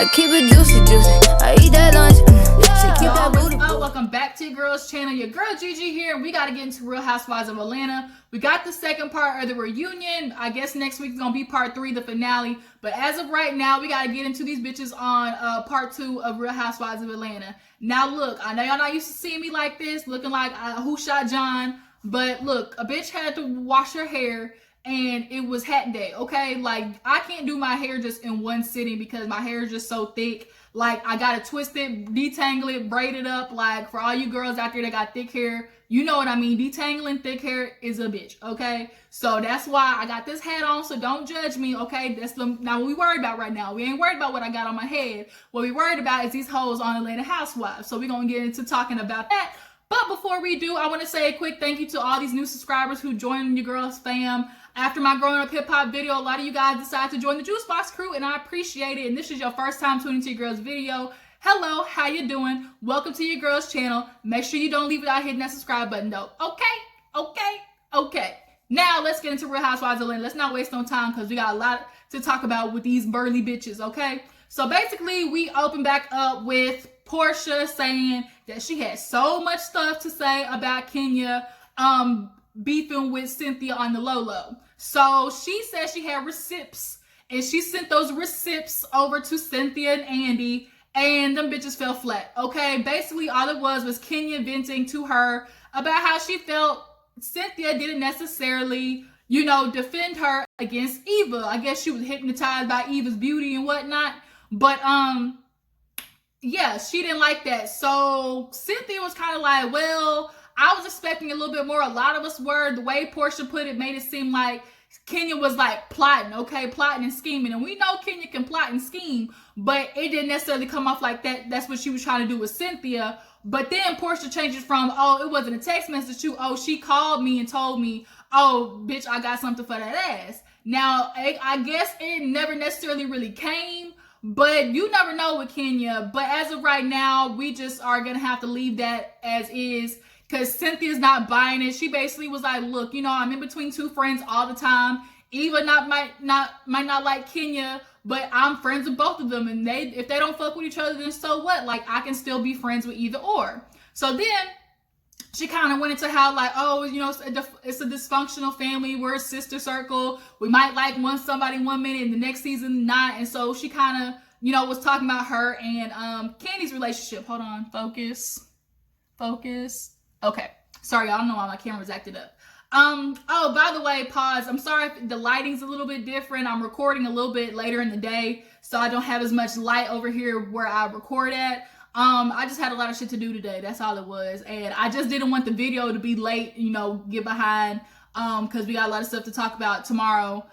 I keep it juicy, juicy. I eat that lunch. She keep that booty. Welcome back to your girls channel. Your girl Gigi here. We got to get into Real Housewives of Atlanta. We got the second part of the reunion. I guess next week is going to be part 3, the finale. But as of right now, we got to get into these bitches on part 2 of Real Housewives of Atlanta. Now look, I know y'all not used to seeing me like this, looking like Who Shot John. But look, a bitch had to wash her hair. And it was hat day, okay? Like, I can't do my hair just in one sitting because my hair is just so thick. Like, I gotta twist it, detangle it, braid it up. Like, for all you girls out there that got thick hair, you know what I mean. Detangling thick hair is a bitch, okay? So that's why I got this hat on, so don't judge me, okay? Now what we worried about right now. We ain't worried about what I got on my head. What we worried about is these hoes on Atlanta Housewives. So we're gonna get into talking about that. But before we do, I want to say a quick thank you to all these new subscribers who joined your girls fam. After my Growing Up Hip Hop video, a lot of you guys decided to join the Juice Box crew, and I appreciate it. And this is your first time tuning to your girls video. Hello, how you doing? Welcome to your girls channel. Make sure you don't leave without hitting that subscribe button though. Okay. Now let's get into Real Housewives of Atlanta. Let's not waste no time because we got a lot to talk about with these burly bitches, okay? So basically, we open back up with Portia saying that she had so much stuff to say about Kenya beefing with Cynthia on the low. So she said she had receipts, and she sent those receipts over to Cynthia and Andy, and them bitches fell flat, okay? Basically, all it was Kenya venting to her about how she felt Cynthia didn't necessarily, you know, defend her against Eva. I guess she was hypnotized by Eva's beauty and whatnot, but yeah, she didn't like that. So Cynthia was kind of like, well, I was expecting a little bit more. A lot of us were. The way Portia put it made it seem like Kenya was like plotting, okay? Plotting and scheming. And we know Kenya can plot and scheme, but it didn't necessarily come off like that. That's what she was trying to do with Cynthia. But then Portia changed it from, oh, it wasn't a text message to, oh, she called me and told me, oh, bitch, I got something for that ass. Now, I guess it never necessarily really came, but you never know with Kenya. But as of right now, we just are going to have to leave that as is because Cynthia's not buying it. She basically was like, look, you know, I'm in between two friends all the time. Eva might not like Kenya, but I'm friends with both of them. And if they don't fuck with each other, then so what? Like, I can still be friends with either or. So then she kind of went into how, like, oh, you know, it's a dysfunctional family. We're a sister circle. We might like somebody 1 minute and the next season not. And so she kind of, you know, was talking about her and Kandi's relationship. Hold on. Focus. Okay. Sorry, y'all. I don't know why my camera's acted up. Oh, by the way, pause. I'm sorry if the lighting's a little bit different. I'm recording a little bit later in the day, so I don't have as much light over here where I record at. I just had a lot of shit to do today. That's all it was. And I just didn't want the video to be late, you know, get behind, because we got a lot of stuff to talk about tomorrow,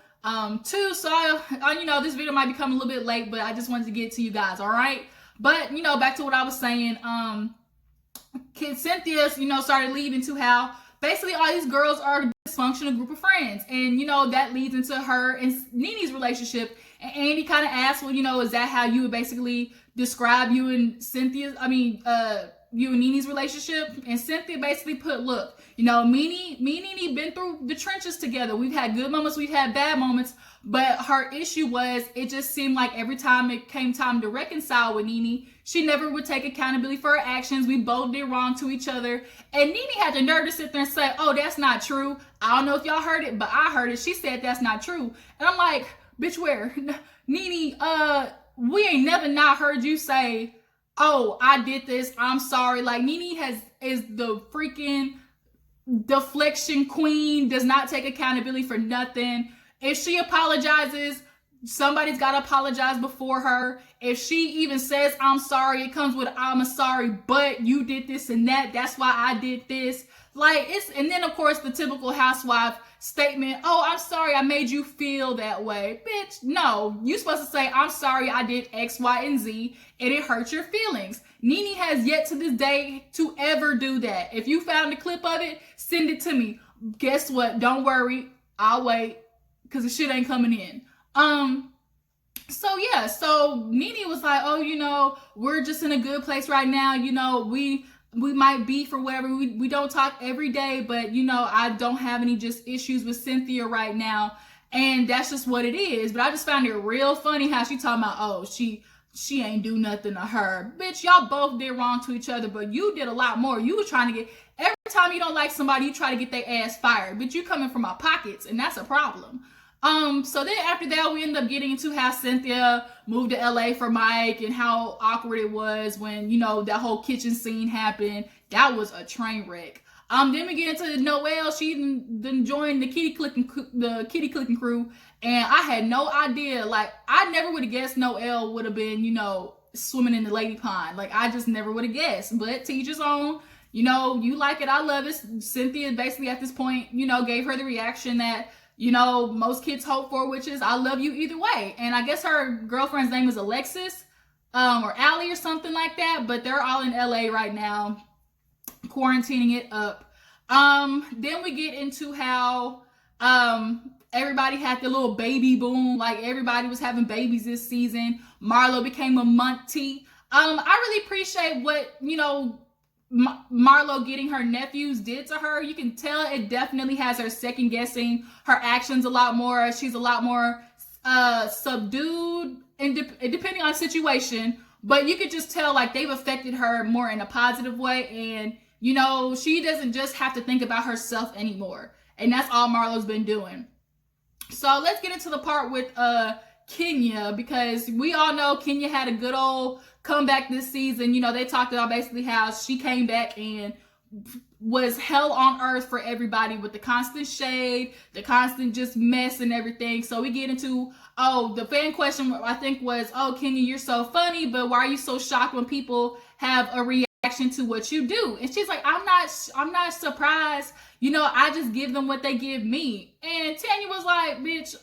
too. So, you know, this video might become a little bit late, but I just wanted to get to you guys, all right? But, you know, back to what I was saying, Cynthia, you know, started leading to how basically all these girls are a dysfunctional group of friends. And, you know, that leads into her and Nene's relationship. And Andy kind of asked, well, you know, is that how you would basically describe you and you and Nene's relationship? And Cynthia basically put, look, you know, me and Nene been through the trenches together. We've had good moments, we've had bad moments, but her issue was it just seemed like every time it came time to reconcile with Nene, she never would take accountability for her actions. We both did wrong to each other. And Nene had the nerve to sit there and say, oh, that's not true. I don't know if y'all heard it, but I heard it. She said that's not true. And I'm like, bitch, where? Nene, we ain't never not heard you say, oh, I did this, I'm sorry. Like, Nene is the freaking deflection queen, does not take accountability for nothing. If she apologizes, somebody's got to apologize before her. If she even says, I'm sorry, it comes with, I'm sorry, but you did this and that. That's why I did this. Like, and then of course the typical housewife statement, oh, I'm sorry I made you feel that way. Bitch, no. You're supposed to say, I'm sorry I did X, Y, and Z, and it hurt your feelings. Nene has yet to this day to ever do that. If you found a clip of it, send it to me. Guess what? Don't worry. I'll wait, because the shit ain't coming in. So yeah, so Nene was like, oh, you know, we're just in a good place right now. You know, we might beef or whatever. We don't talk every day, but you know, I don't have any just issues with Cynthia right now. And that's just what it is. But I just found it real funny how she talking about, oh, she she ain't do nothing to her. Bitch, y'all both did wrong to each other, but you did a lot more. You was trying to get, every time you don't like somebody, you try to get their ass fired. But you coming from my pockets, and that's a problem. So then after that, we ended up getting into how Cynthia moved to LA for Mike and how awkward it was when, you know, that whole kitchen scene happened. That was a train wreck. Then we get into Noelle. She didn't join the kitty clicking crew, and I had no idea. Like, I never would have guessed Noelle would have been, you know, swimming in the lady pond. Like, I just never would have guessed. But teachers on, you know, you like it, I love it. Cynthia basically at this point, you know, gave her the reaction that, you know, most kids hope for, which is I love you either way. And I guess her girlfriend's name is Alexis, or Allie or something like that. But they're all in LA right now, quarantining it up. Then we get into how everybody had the little baby boom. Like, everybody was having babies this season. Marlo became a Munty. I really appreciate what, you know, Marlo getting her nephews did to her. You can tell it definitely has her second guessing her actions a lot more. She's a lot more subdued, and depending on situation, but you could just tell like they've affected her more in a positive way. And you know, she doesn't just have to think about herself anymore, and that's all Marlo's been doing. So let's get into the part with Kenya, because we all know Kenya had a good old comeback this season. You know, they talked about basically how she came back and was hell on earth for everybody with the constant shade, the constant just mess and everything. So we get into, the fan question I think was, Kenya, you're so funny, but why are you so shocked when people have a reaction to what you do? And she's like, I'm not surprised. You know, I just give them what they give me. And Tanya was like, bitch,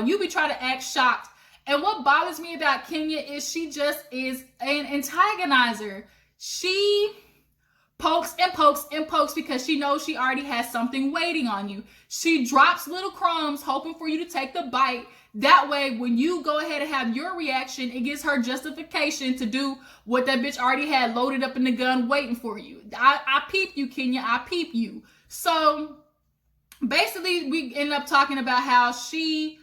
you be trying to act shocked. And what bothers me about Kenya is she just is an antagonizer. She pokes and pokes and pokes because she knows she already has something waiting on you. She drops little crumbs hoping for you to take the bite. That way, when you go ahead and have your reaction, it gives her justification to do what that bitch already had loaded up in the gun waiting for you. I peep you, Kenya. I peep you. So basically, we end up talking about how she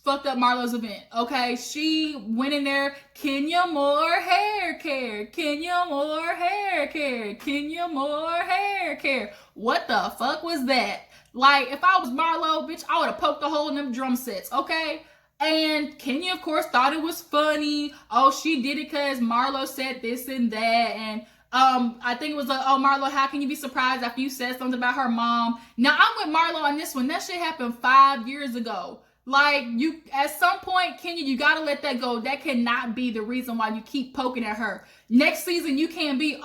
fucked up Marlo's event. Okay, she went in there, Kenya more hair care, Kenya more hair care, Kenya more hair care. What the fuck was that? Like, if I was Marlo, bitch, I would have poked a hole in them drum sets, okay? And Kenya, of course, thought it was funny. Oh, she did it because Marlo said this and that. And I think it was Marlo, how can you be surprised after you said something about her mom? Now, I'm with Marlo on this one. That shit happened 5 years ago. Like, you, at some point, Kenya, you gotta let that go. That cannot be the reason why you keep poking at her. Next season, you can't be,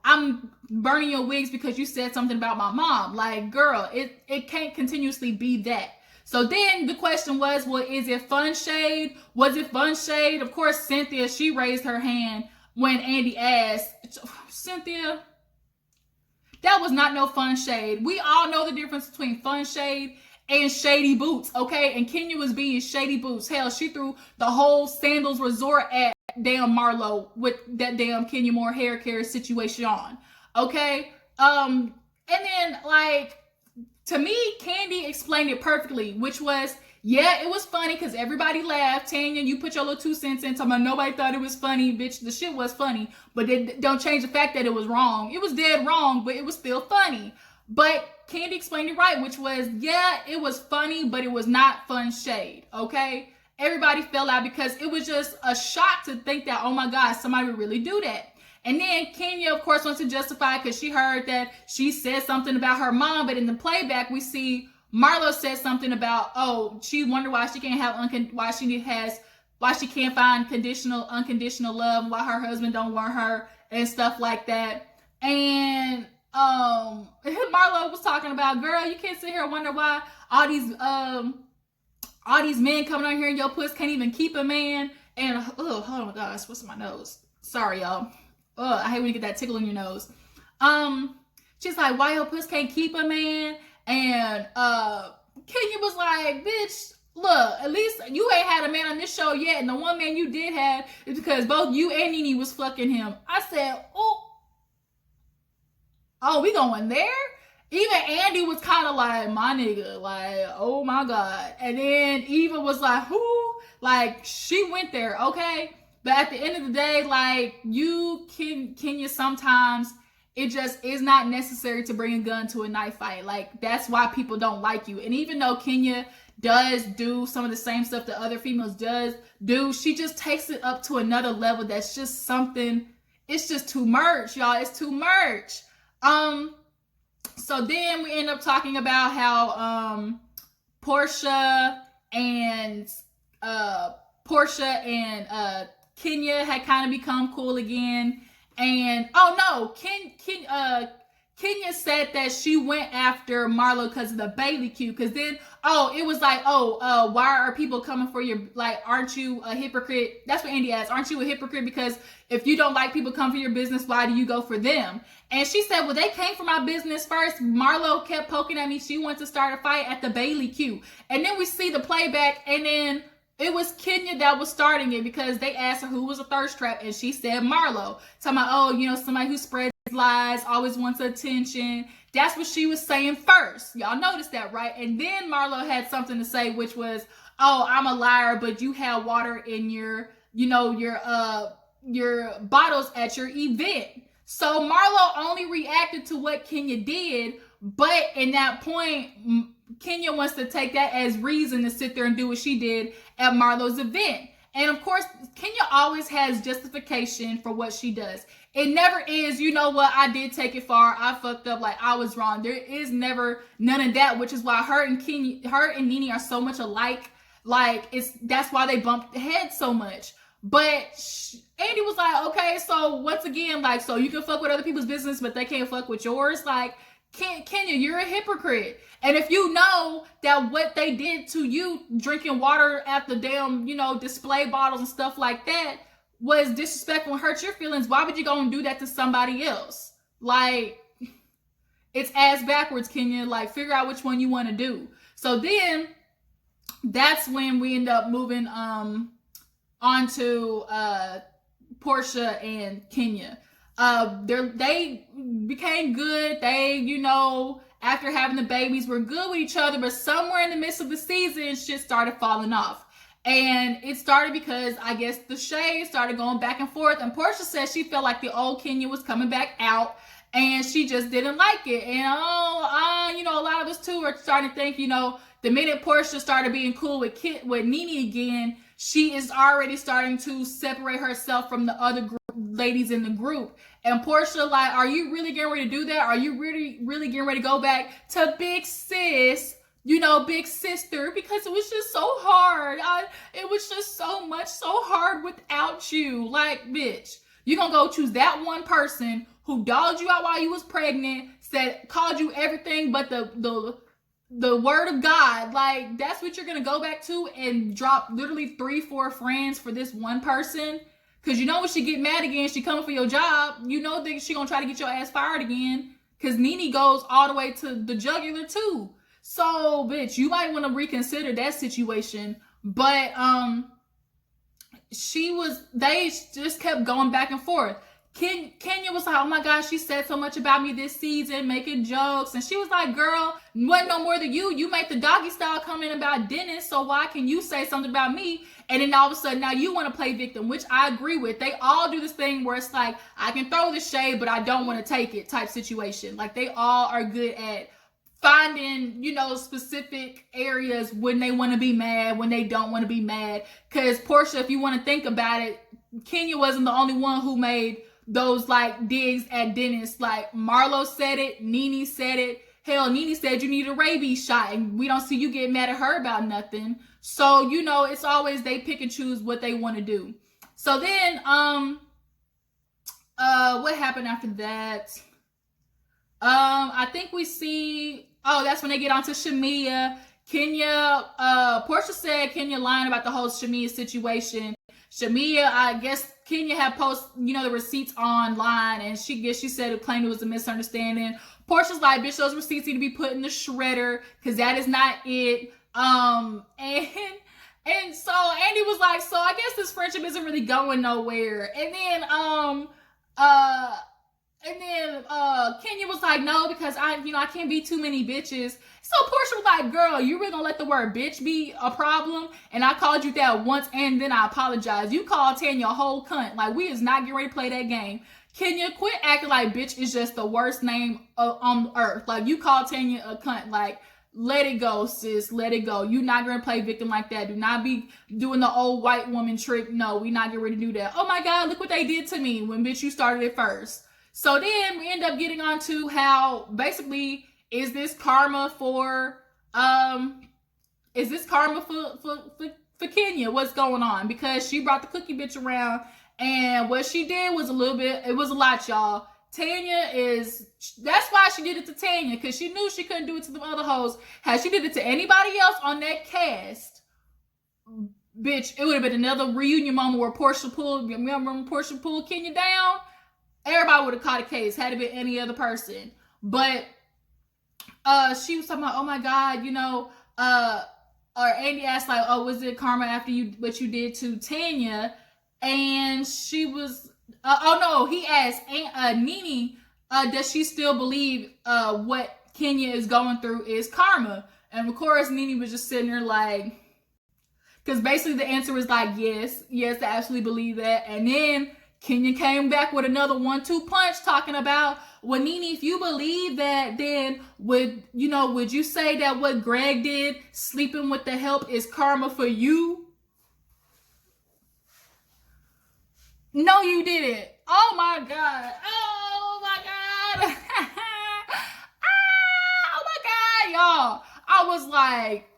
I'm burning your wigs because you said something about my mom. Like, girl, it can't continuously be that. So then the question was, well, is it fun shade? Was it fun shade? Of course, Cynthia, she raised her hand when Andy asked. Cynthia, that was not no fun shade. We all know the difference between fun shade and shady boots, okay? And Kenya was being shady boots. Hell, she threw the whole Sandals Resort at damn Marlo with that damn Kenya Moore hair care situation on, okay? And then, like, to me, Kandi explained it perfectly, which was, yeah, it was funny because everybody laughed. Tanya, you put your little 2 cents in, talking about nobody thought it was funny. Bitch, the shit was funny, but it don't change the fact that it was wrong. It was dead wrong, but it was still funny. But Kandi explained it right, which was, yeah, it was funny, but it was not fun shade, okay? Everybody fell out because it was just a shock to think that, oh my God, somebody would really do that. And then Kenya, of course, wants to justify it because she heard that she said something about her mom, but in the playback, we see Marlo said something about, she wondered why she can't have, why she can't find unconditional love, why her husband don't want her and stuff like that. And Marlo was talking about, girl, you can't sit here and wonder why all these men coming on here and your puss can't even keep a man. And oh my gosh, what's in my nose? Sorry, y'all. I hate when you get that tickle in your nose. She's like, why your puss can't keep a man? And Kenya was like, bitch, look, at least you ain't had a man on this show yet, and the one man you did have is because both you and Nene was fucking him. I said, oh, we going there? even Andy was kind of like, my nigga, like, oh my God. And then Eva was like, who? Like, she went there, okay? But at the end of the day, like, Kenya, sometimes it just is not necessary to bring a gun to a knife fight. Like, that's why people don't like you. And even though Kenya does do some of the same stuff that other females do, she just takes it up to another level that's just something, it's just too much, y'all. It's too much. So then we end up talking about how Portia and Kenya had kind of become cool again. And Kenya said that she went after Marlo because of the Bailey Q. Because then, it was like, why are people coming for your, like, aren't you a hypocrite? That's what Andy asked. Aren't you a hypocrite? Because if you don't like people come for your business, why do you go for them? And she said, well, they came for my business first. Marlo kept poking at me. She wanted to start a fight at the Bailey Q. And then we see the playback, and then it was Kenya that was starting it because they asked her who was a thirst trap, and she said Marlo. Talking about, somebody who spreads lies, always wants attention. That's what she was saying first. Y'all noticed that, right? And then Marlo had something to say, which was, I'm a liar, but you had water in your bottles at your event. So Marlo only reacted to what Kenya did, but in that point, Kenya wants to take that as reason to sit there and do what she did at Marlo's event. And of course, Kenya always has justification for what she does. It never is, you know what, I did take it far, I fucked up, like I was wrong. There is never none of that, which is why her and Nene are so much alike. Like, that's why they bumped heads so much. But Andy was like, okay, so once again, like, so you can fuck with other people's business, but they can't fuck with yours? Like, Kenya, you're a hypocrite. And if you know that what they did to you, drinking water at the damn, display bottles and stuff like that, was disrespectful and hurt your feelings, why would you go and do that to somebody else? Like, it's ass backwards, Kenya. Like, figure out which one you want to do. So then, that's when we end up moving onto Portia and Kenya. They became good. They, after having the babies, were good with each other, but somewhere in the midst of the season, shit started falling off. And it started because, I guess, the shade started going back and forth, and Portia said she felt like the old Kenya was coming back out, and she just didn't like it. And, a lot of us, too, are starting to think, the minute Portia started being cool with Nene again, she is already starting to separate herself from the other ladies in the group. And Portia, like, are you really getting ready to do that? Are you really getting ready to go back to big sis, big sister? Because it was just so hard. It was just so hard without you. Like, bitch, you gonna go choose that one person who dogged you out while you was pregnant, called you everything but the word of God. Like, that's what you're gonna go back to and drop literally 3-4 friends for this one person? Because when she get mad again, she coming for your job, that she gonna try to get your ass fired again. Because Nene goes all the way to the jugular too. So, bitch, you might want to reconsider that situation. But they just kept going back and forth. Kenya was like, oh my gosh, she said so much about me this season, making jokes. And she was like, girl, wasn't no more than you. You made the doggy style comment about Dennis, so why can you say something about me? And then all of a sudden, now you want to play victim, which I agree with. They all do this thing where it's like, I can throw the shade, but I don't want to take it type situation. Like, they all are good at finding, specific areas when they want to be mad, when they don't want to be mad. Because Portia, if you want to think about it, Kenya wasn't the only one who made those, like, digs at Dennis. Like, Marlo said it, Nene said it. Hell, Nene said you need a rabies shot, and we don't see you get mad at her about nothing. So, it's always they pick and choose what they want to do. So then, what happened after that? I think we see, that's when they get onto Shamia. Portia said Kenya lying about the whole Shamia situation. Shamia, I guess Kenya had posted, the receipts online, and she said it claimed it was a misunderstanding. Portia's like, bitch, those receipts need to be put in the shredder, because that is not it. And so Andy was like, so I guess this friendship isn't really going nowhere. And then And then Kenya was like, no, because I can't be too many bitches. So Portia was like, girl, you really gonna let the word bitch be a problem? And I called you that once and then I apologize. You called Tanya a whole cunt. Like, we is not getting ready to play that game. Kenya, quit acting like bitch is just the worst name on earth. Like, you called Tanya a cunt. Like, let it go, sis. Let it go. You're not gonna play victim like that. Do not be doing the old white woman trick. No, we not getting ready to do that. Oh my God, look what they did to me when bitch you started it first. So then we end up getting on to how basically is this karma for Kenya? What's going on? Because she brought the cookie bitch around, and what she did was it was a lot, y'all. That's why she did it to Tanya, because she knew she couldn't do it to the other hoes. Had she did it to anybody else on that cast, bitch, it would have been another reunion moment where Portia pulled Kenya down. Everybody would have caught a case had it been any other person. But she was talking about, oh my God, or Andy asked like, oh, was it karma after what you did to Tanya? And she was, he asked Nene, does she still believe what Kenya is going through is karma? And of course, Nene was just sitting there like, because basically the answer was like, yes, I absolutely believe that. And then Kenya came back with another 1-2 punch talking about, well, Nene, if you believe that, then would you say that what Greg did, sleeping with the help, is karma for you? No, you didn't. Oh my God. Oh my God. Oh my God, y'all. I was like,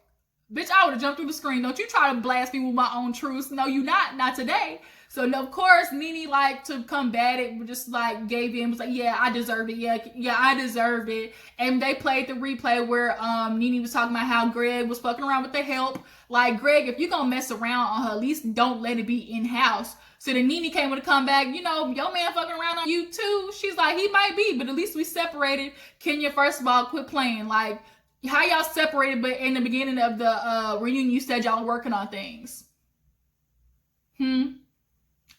bitch, I would have jumped through the screen. Don't you try to blast me with my own truths. No, you not today. So of course, Nene like to combat it, just like gave in, was like, yeah, I deserved it. Yeah, I deserved it. And they played the replay where Nene was talking about how Greg was fucking around with the help. Like, Greg, if you're gonna mess around on her, at least don't let it be in house. So then Nene came with a comeback, your man fucking around on you too. She's like, he might be, but at least we separated. Kenya, first of all, quit playing. Like, how y'all separated, but in the beginning of the reunion, you said y'all were working on things.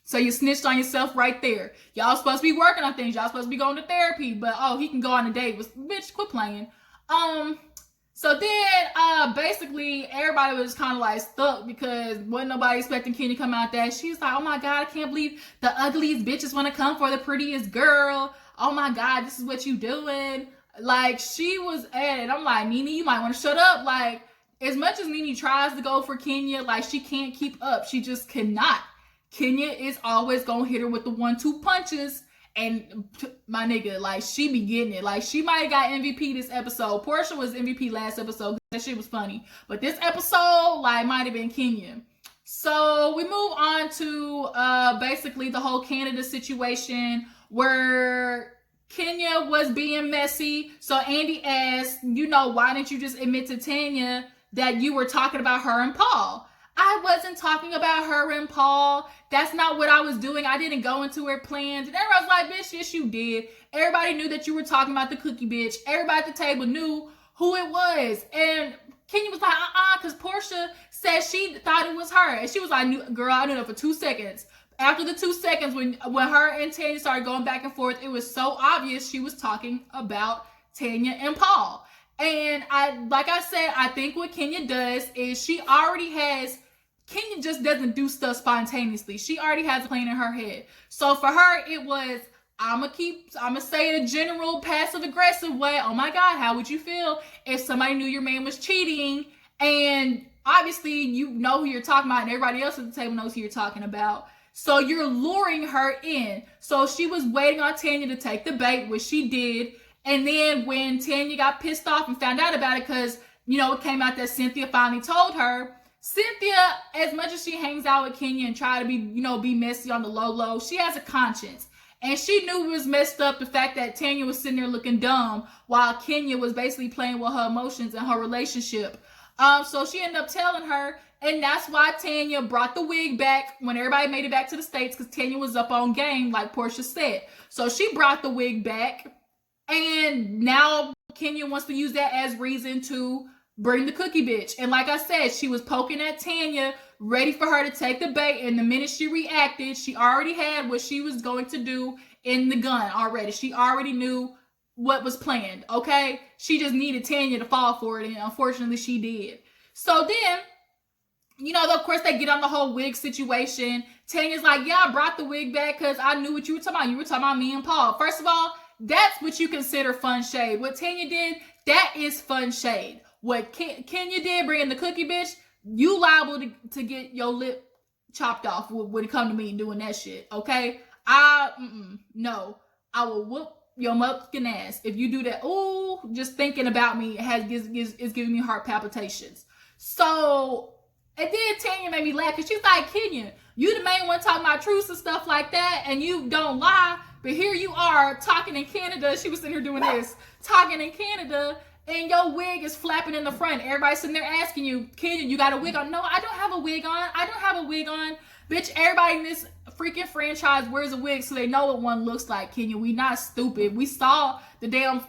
So you snitched on yourself right there. Y'all supposed to be working on things. Y'all supposed to be going to therapy, but he can go on a date. Bitch, quit playing. So then basically everybody was kind of like stuck because wasn't nobody expecting Kenya to come out there. She was like, oh my God, I can't believe the ugliest bitches want to come for the prettiest girl. Oh my God, this is what you doing. Like, she was at it. I'm like, Nene, you might want to shut up. Like, as much as Nene tries to go for Kenya, like, she can't keep up. She just cannot. Kenya is always gonna hit her with the 1-2 punches, and my nigga, like, she be getting it. Like, she might have got MVP this episode. Portia was MVP last episode. That shit was funny. But this episode, like, might have been Kenya. So we move on to basically the whole Canada situation where Kenya was being messy. So Andy asked, why didn't you just admit to Tanya that you were talking about her and Paul? I wasn't talking about her and Paul. That's not what I was doing. I didn't go into her plans. And everybody was like, bitch, yes, you did. Everybody knew that you were talking about the cookie bitch. Everybody at the table knew who it was. And Kenya was like, because Portia said she thought it was her. And she was like, girl, I knew that for 2 seconds. After the 2 seconds, when her and Tanya started going back and forth, it was so obvious she was talking about Tanya and Paul. And like I said, I think what Kenya does is Kenya just doesn't do stuff spontaneously. She already has a plan in her head. So for her, it was, I'm gonna say it a general passive aggressive way. Oh my God, how would you feel if somebody knew your man was cheating? And obviously you know who you're talking about, and everybody else at the table knows who you're talking about. So you're luring her in. So she was waiting on Tanya to take the bait, which she did. And then when Tanya got pissed off and found out about it, because, it came out that Cynthia finally told her, Cynthia, as much as she hangs out with Kenya and try to be messy on the low, she has a conscience. And she knew it was messed up, the fact that Tanya was sitting there looking dumb while Kenya was basically playing with her emotions and her relationship. So she ended up telling her, and that's why Tanya brought the wig back when everybody made it back to the States, because Tanya was up on game, like Portia said. So she brought the wig back, and now Kenya wants to use that as reason to bring the cookie bitch. And like I said, she was poking at Tanya, ready for her to take the bait. And the minute she reacted, she already had what she was going to do in the gun already. She already knew what was planned, okay? She just needed Tanya to fall for it, and unfortunately she did. So then, you know, of course, they get on the whole wig situation. Tanya's like, yeah, I brought the wig back because I knew what you were talking about. You were talking about me and Paul. First of all, that's what you consider fun shade. What Tanya did, that is fun shade. What Kenya did, bringing the cookie bitch, you liable to get your lip chopped off when it come to me doing that shit, okay? No. I will whoop your motherfucking ass if you do that. Ooh, just thinking about me is giving me heart palpitations. So, and then Tanya made me laugh because she's like, Kenya, you the main one talking about truths and stuff like that, and you don't lie, but here you are talking in Canada. She was sitting here doing this, talking in Canada, and your wig is flapping in the front. Everybody's sitting there asking you, Kenya, you got a wig on? No, I don't have a wig on. I don't have a wig on. Bitch, everybody in this freaking franchise wears a wig so they know what one looks like, Kenya. We not stupid. We saw the damn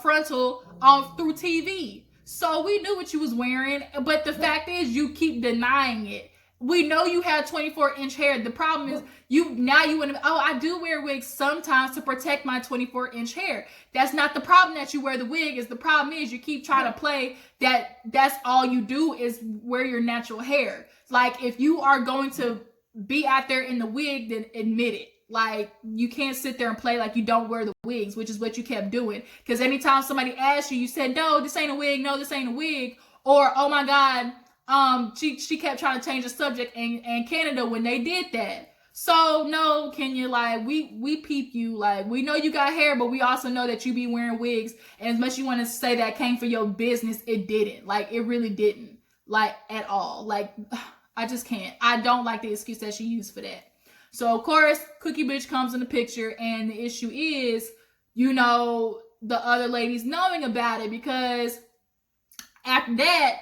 frontal on through TV. So we knew what you was wearing. But the fact is, you keep denying it. We know you have 24-inch hair. The problem is you want to, oh, I do wear wigs sometimes to protect my 24-inch hair. That's not the problem that you wear the wig. Is the problem is you keep trying to play that that's all you do is wear your natural hair. Like, if you are going to be out there in the wig, then admit it. Like, you can't sit there and play like you don't wear the wigs, which is what you kept doing. Because anytime somebody asked you, you said, no, this ain't a wig. No, this ain't a wig. Or, oh my God, she kept trying to change the subject in Canada when they did that. So no, Kenya, like we peep you. Like, we know you got hair, but we also know that you be wearing wigs. And as much as you want to say that came for your business, it didn't. Like, it really didn't. Like, at all. Like, I just can't. I don't like the excuse that she used for that. So of course, Cookie Bitch comes in the picture, and the issue is, you know, the other ladies knowing about it, because after that,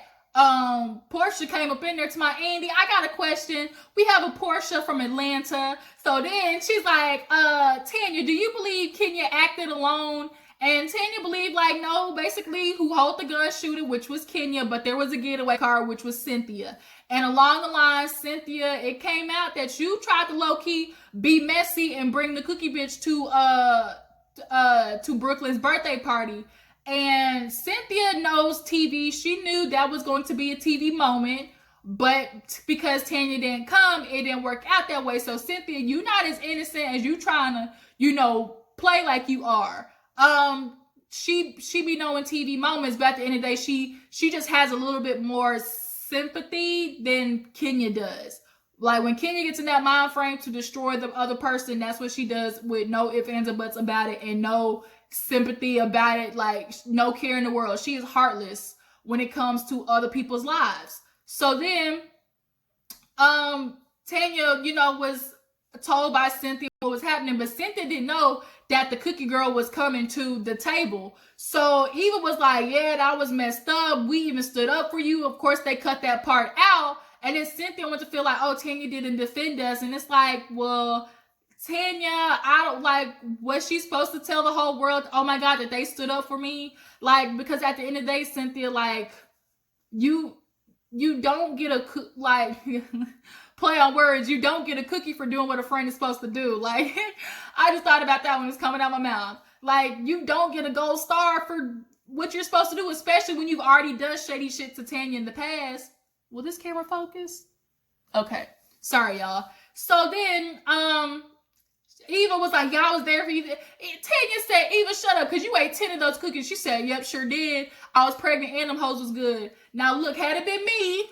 Portia came up in there to my Andy. I got a question. We have a Portia from Atlanta. So then she's like, Tanya, do you believe Kenya acted alone? And Tanya believed, like, no, basically who held the gun shooter, which was Kenya, but there was a getaway car, which was Cynthia. And along the line, Cynthia, it came out that you tried to low-key be messy and bring the Cookie Bitch to Brooklyn's birthday party. And Cynthia knows TV. She knew that was going to be a TV moment, but because Tanya didn't come, it didn't work out that way. So Cynthia, you're not as innocent as you trying to, you know, play like you are. She be knowing TV moments, but at the end of the day, she just has a little bit more sympathy than Kenya does. Like, when Kenya gets in that mind frame to destroy the other person, that's what she does with no ifs, ands, or buts about it, and no sympathy about it, like no care in the world. She is heartless when it comes to other people's lives. So then, Tanya, you know, was told by Cynthia what was happening, but Cynthia didn't know that the cookie girl was coming to the table. So Eva was like, yeah, that was messed up. We even stood up for you. Of course, they cut that part out. And then Cynthia went to feel like, oh, Tanya didn't defend us. And it's like, well, Tanya, I don't, like, was she supposed to tell the whole world, oh my God, that they stood up for me? Like, because at the end of the day, Cynthia, like, you don't get a, like, play on words, you don't get a cookie for doing what a friend is supposed to do. Like, I just thought about that when it's coming out my mouth. Like, you don't get a gold star for what you're supposed to do, especially when you've already done shady shit to Tanya in the past. Will this camera focus? Okay. Sorry, y'all. So then, Eva was like, y'all was there for you. Tanya said, Eva, shut up, because you ate 10 of those cookies. She said, yep, sure did. I was pregnant and them hoes was good. Now, look, had it been me,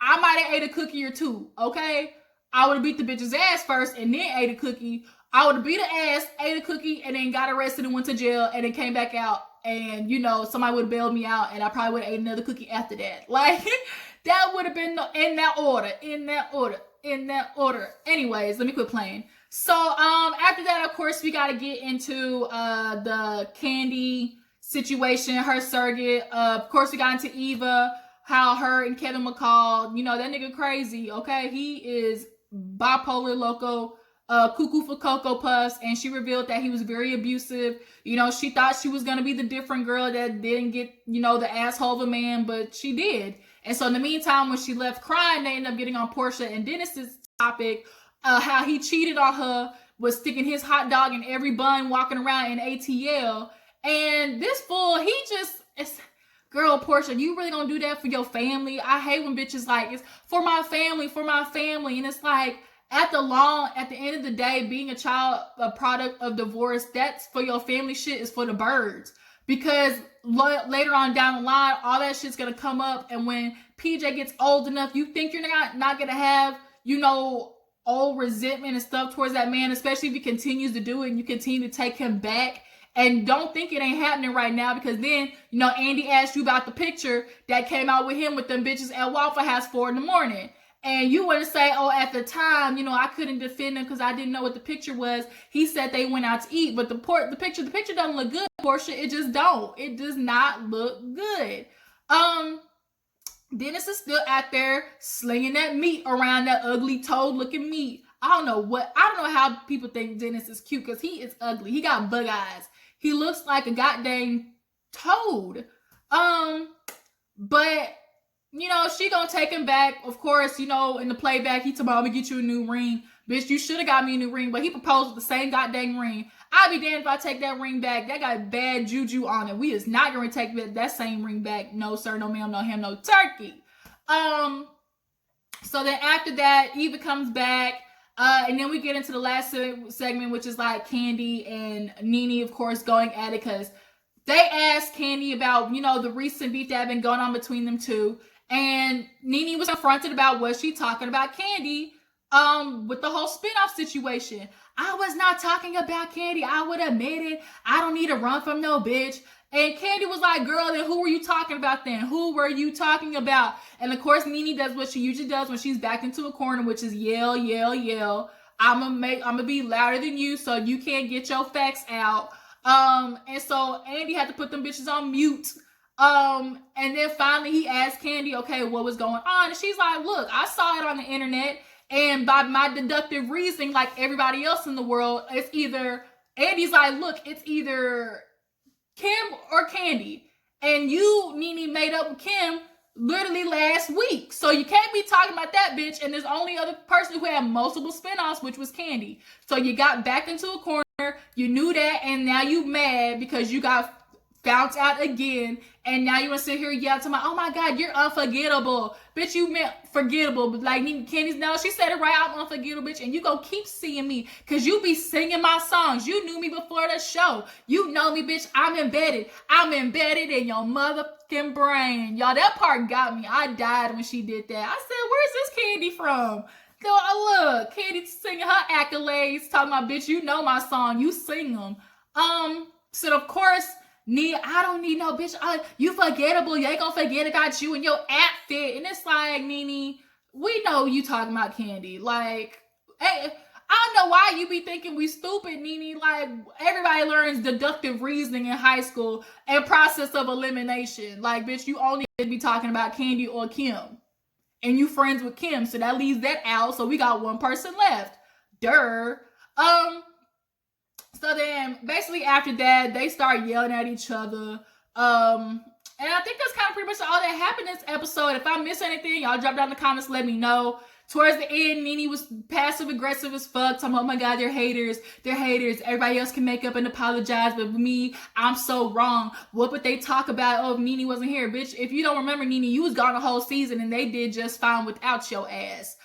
I might have ate a cookie or two, okay? I would have beat the bitch's ass first and then ate a cookie. I would have beat her ass, ate a cookie, and then got arrested and went to jail, and then came back out, and, you know, somebody would have bailed me out, and I probably would have ate another cookie after that. Like, that would have been in that order. Anyways, let me quit playing. So, after that, of course, we got to get into the Kandi situation, her surrogate. Of course, we got into Eva, how her and Kevin McCall, you know, that nigga crazy, okay? He is bipolar loco, cuckoo for Cocoa Puffs, and she revealed that he was very abusive. You know, she thought she was going to be the different girl that didn't get, you know, the asshole of a man, but she did. And so in the meantime, when she left crying, they ended up getting on Portia and Dennis's topic how he cheated on her, was sticking his hot dog in every bun, walking around in ATL. And this fool, he just, girl, Portia, you really gonna do that for your family? I hate when bitches like, it's for my family, for my family. And it's like, at the end of the day, being a product of divorce, that's for your family shit, is for the birds. Because later on down the line, all that shit's gonna come up. And when PJ gets old enough, you think you're not gonna have, old resentment and stuff towards that man, especially if he continues to do it and you continue to take him back. And don't think it ain't happening right now, because then, Andy asked you about the picture that came out with him with them bitches at Waffle House 4 a.m. And you wouldn't say, oh, at the time, I couldn't defend him because I didn't know what the picture was. He said they went out to eat, but the picture doesn't look good, Portia. It just don't. It does not look good. Dennis is still out there slinging that meat around, that ugly toad looking meat. I don't know how people think Dennis is cute, because he is ugly. He got bug eyes. He looks like a goddamn toad. But she gonna take him back. Of course, in the playback, he told me, I'm gonna get you a new ring. Bitch, you should have got me a new ring. But he proposed with the same goddamn ring. I'd be damned if I take that ring back. That got bad juju on it. We is not gonna take that same ring back. No sir, no ma'am, no ham, no turkey. So then after that, Eva comes back. And then we get into the last segment, which is like Kandi and Nene, of course, going at it, because they asked Kandi about, the recent beef that had been going on between them two. And Nene was confronted about what she talking about Kandi with the whole spinoff situation. I was not talking about Kandi. I would admit it. I don't need to run from no bitch. And Kandi was like, girl, then who were you talking about then? Who were you talking about? And of course, Nene does what she usually does when she's backed into a corner, which is yell, yell, yell. I'm gonna be louder than you, so you can't get your facts out. And so Andy had to put them bitches on mute. And then finally he asked Kandi, okay, what was going on? And she's like, look, I saw it on the internet, and by my deductive reasoning, like everybody else in the world, Andy's like, look, it's either Kim or Kandi. And you, Nene, made up with Kim literally last week. So you can't be talking about that bitch. And there's only other person who had multiple spinoffs, which was Kandi. So you got back into a corner. You knew that. And now you mad because you got found out again. And now you want to sit here and yell to me, oh my God, you're unforgettable. Bitch, you meant forgettable. But like Kandi's now, she said it right, I'm unforgettable, bitch. And you gonna keep seeing me because you be singing my songs. You knew me before the show. You know me, bitch. I'm embedded. I'm embedded in your motherfucking brain. Y'all, that part got me. I died when she did that. I said, where's this Kandi from? Look, Kandi singing her accolades, talking about, bitch, you know my song. You sing them. So of course, I don't need no bitch. You forgettable. You ain't gonna forget about you and your outfit. And it's like, Nene, we know you talking about Kandi. Like, hey, I don't know why you be thinking we stupid, Nene. Like, everybody learns deductive reasoning in high school and process of elimination. Like, bitch, you only be talking about Kandi or Kim. And you friends with Kim. So that leaves that out. So we got one person left. Durr. So then, basically after that, they start yelling at each other. And I think that's kind of pretty much all that happened in this episode. If I miss anything, y'all drop down in the comments, let me know. Towards the end, Nene was passive-aggressive as fuck. Talking about, oh my God, they're haters. They're haters. Everybody else can make up and apologize. But with me, I'm so wrong. What would they talk about? Oh, if Nene wasn't here. Bitch, if you don't remember, Nene, you was gone the whole season. And they did just fine without your ass.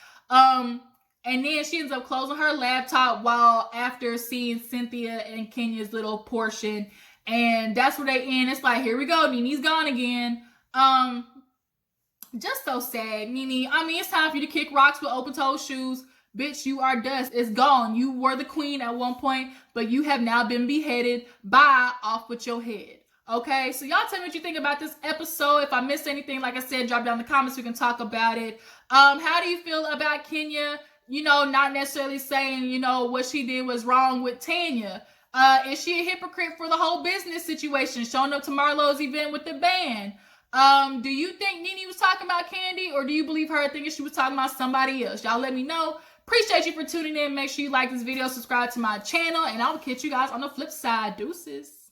And then she ends up closing her laptop after seeing Cynthia and Kenya's little portion. And that's where they end. It's like, here we go. Nene's gone again. Just so sad, Nene. I mean, it's time for you to kick rocks with open-toed shoes. Bitch, you are dust. It's gone. You were the queen at one point, but you have now been beheaded. Bye, off with your head. Okay, so y'all tell me what you think about this episode. If I missed anything, like I said, drop down in the comments. We can talk about it. How do you feel about Kenya? Not necessarily saying, what she did was wrong with Tanya. Is she a hypocrite for the whole business situation, showing up to Marlo's event with the band? Do you think Nene was talking about Kandi, or do you believe her thinking she was talking about somebody else? Y'all let me know. Appreciate you for tuning in. Make sure you like this video, subscribe to my channel, and I will catch you guys on the flip side. Deuces.